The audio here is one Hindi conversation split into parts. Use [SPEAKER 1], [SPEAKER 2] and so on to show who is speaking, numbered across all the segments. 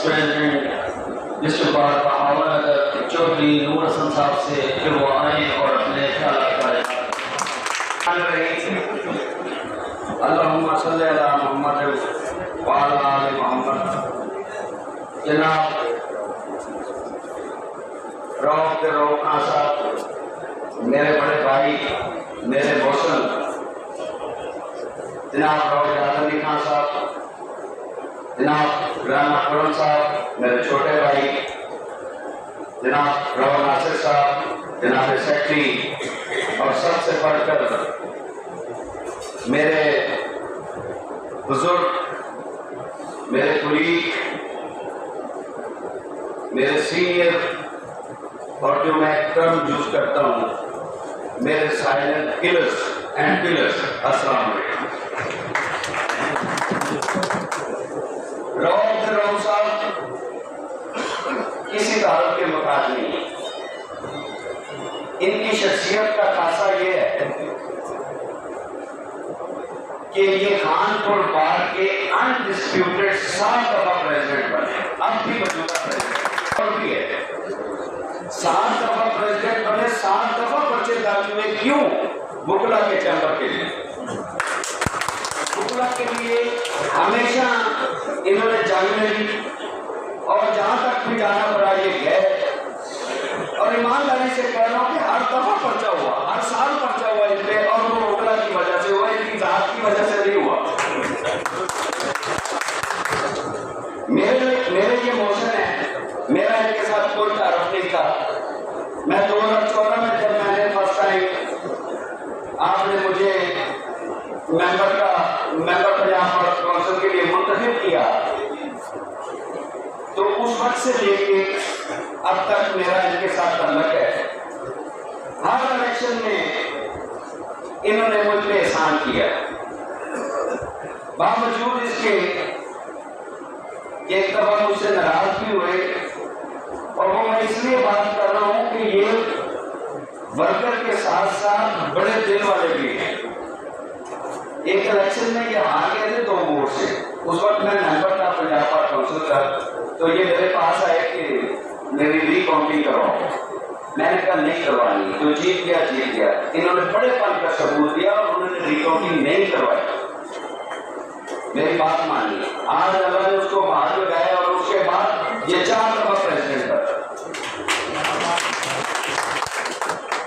[SPEAKER 1] President district bar Bahawalnagar Chaudhry Noor Hasan sahab से कि वो आए और अपने ख्यालात का अल्लाहुम्मा सल्ली अला मुहम्मद व अला आलि मुहम्मद। जनाब रऊफ के रऊफ खान साहब, मेरे बड़े भाई, मेरे मोहसिन जनाब रऊफ अली खान साहब, जनाब राना खुरम साहब, मेरे छोटे भाई जनाब रऊफ नासिर साहब, जनाब सेक्रेटरी, और सबसे बढ़कर मेरे बुजुर्ग, मेरे कुलीग, मेरे सीनियर, और जो मैं टर्म यूज करता हूँ, मेरे साइलेंट किलर्स एंड पिलर्स, अस्सलाम वालेकुम। रऊफ साहब किसी तारुफ के मुताबिक नहीं है। इनकी शख्सियत का खासा ये है कि ये खानपुर बार के अनडिस्प्यूटेड 7 दफा प्रेसिडेंट बने, अब भी मौजूदा प्रेसिडेंट और भी है। 7 दफा प्रेसिडेंट बने, 7 दफा पर्चे दाखिल हुए। क्यों? बुकला के चैम्बर के लिए, बुकला के लिए हमेशा इन्होंने जाने दी, और जहां तक भी जाना पड़ा ये गए। और ईमानदारी से कह रहा हूं कि हर दफा पर्चा हुआ, हर साल पर्चा हुआ इन पे, और वो बुकला की वजह से हुआ, इनकी जात की वजह से नहीं हुआ। मेरे ये मोशन है, मेरा इनके साथ कोई तारुफ नहीं था। मैं 2014 में जब मैंने फर्स्ट टाइम आपने मुझे मेंबर पंजाब काउंसिल के लिए मुंतखब किया, तो उस वक्त से लेके अब तक मेरा इनके साथ ताल्लुक है। हर इलेक्शन में इन्होंने मुझ पे एहसान किया, बावजूद इसके एक दफा मुझसे नाराज भी हुए। और वो मैं इसलिए बात कर रहा हूं कि ये वर्कर के साथ साथ बड़े दिल वाले भी हैं। एक इलेक्शन में ये हार गए थे 2 वोट से, उस वक्त मैं मेंबर था पंजाब काउंसिल का, तो ये मेरे पास आए कि मेरी रीकाउंटिंग करवाओ। मैंने कहा नहीं करवानी, तो जीत गया। इन्होंने बड़े पन का सबूत दिया और उन्होंने रीकाउंटिंग नहीं करवाई। मेरी बात मानी, आज अल्लाह ने उसको बाहर लगाया, और उसके बाद ये 4 दफा प्रेसिडेंट बना।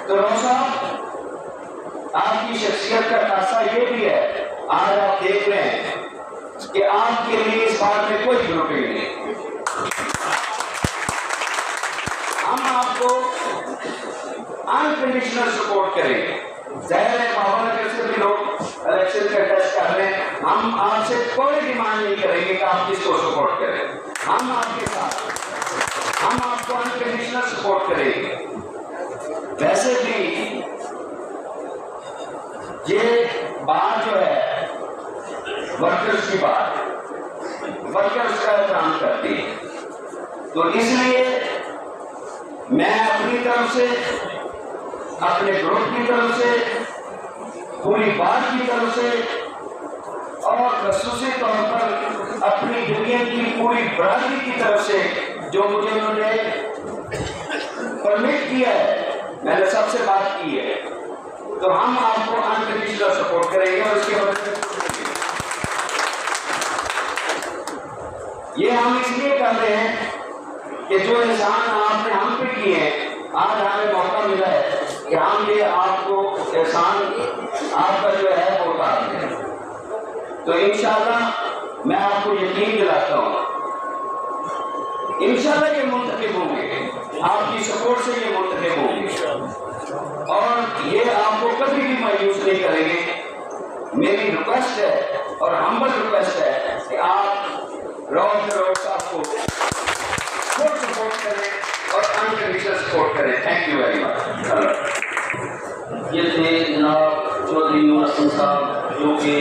[SPEAKER 1] तो रऊफ साहब, आपकी शख्सियत का खासा ये भी है, आज आप देख रहे हैं कि आपके लिए इस बात में कोई ग्रुपिंग नहीं। हम आपको अनकंडीशनल सपोर्ट करेंगे। जाहिर है बहावलनगर से भी लोग इलेक्शन का टेस्ट कर रहे हैं, हम आपसे कोई डिमांड नहीं करेंगे कि आप किसको सपोर्ट करें। हम आपके साथ, हम आपको अनकंडीशनल सपोर्ट करेंगे। वैसे भी ये बात जो है वर्कर्स की बात, वर्कर्स का काम करती है, तो इसलिए मैं अपनी तरफ से, अपने ग्रुप की तरफ से, पूरी बात की तरफ से, और खसूसी तौर पर अपनी यूनियन की पूरी बरादरी की तरफ से, जो मुझे उन्होंने परमिट किया है, मैंने सबसे बात की है, तो हम आपको अनकंडीशनल सपोर्ट करेंगे। और इसके वजह से ये हम इसलिए कर रहे हैं कि जो एहसान आपने हम पे किए हैं, आज हमें मौका मिला है कि हम ये आपको एहसान आपका जो है वो उतार दें। तो इंशाअल्लाह मैं आपको यकीन दिलाता हूँ, इंशाअल्लाह ये मुंतखब होंगे, आपकी सपोर्ट से ये मुंतखब होंगे, और ये आपको कभी भी मायूस नहीं करेंगे। मेरी रिक्वेस्ट है और हम्बल रिक्वेस्ट है कि आप रऊफ साहब को फुल सपोर्ट करें और अनकंडीशनल सपोर्ट करें। Thank you very much.
[SPEAKER 2] ये थे जनाब चौधरी नूर हसन साहब, जो कि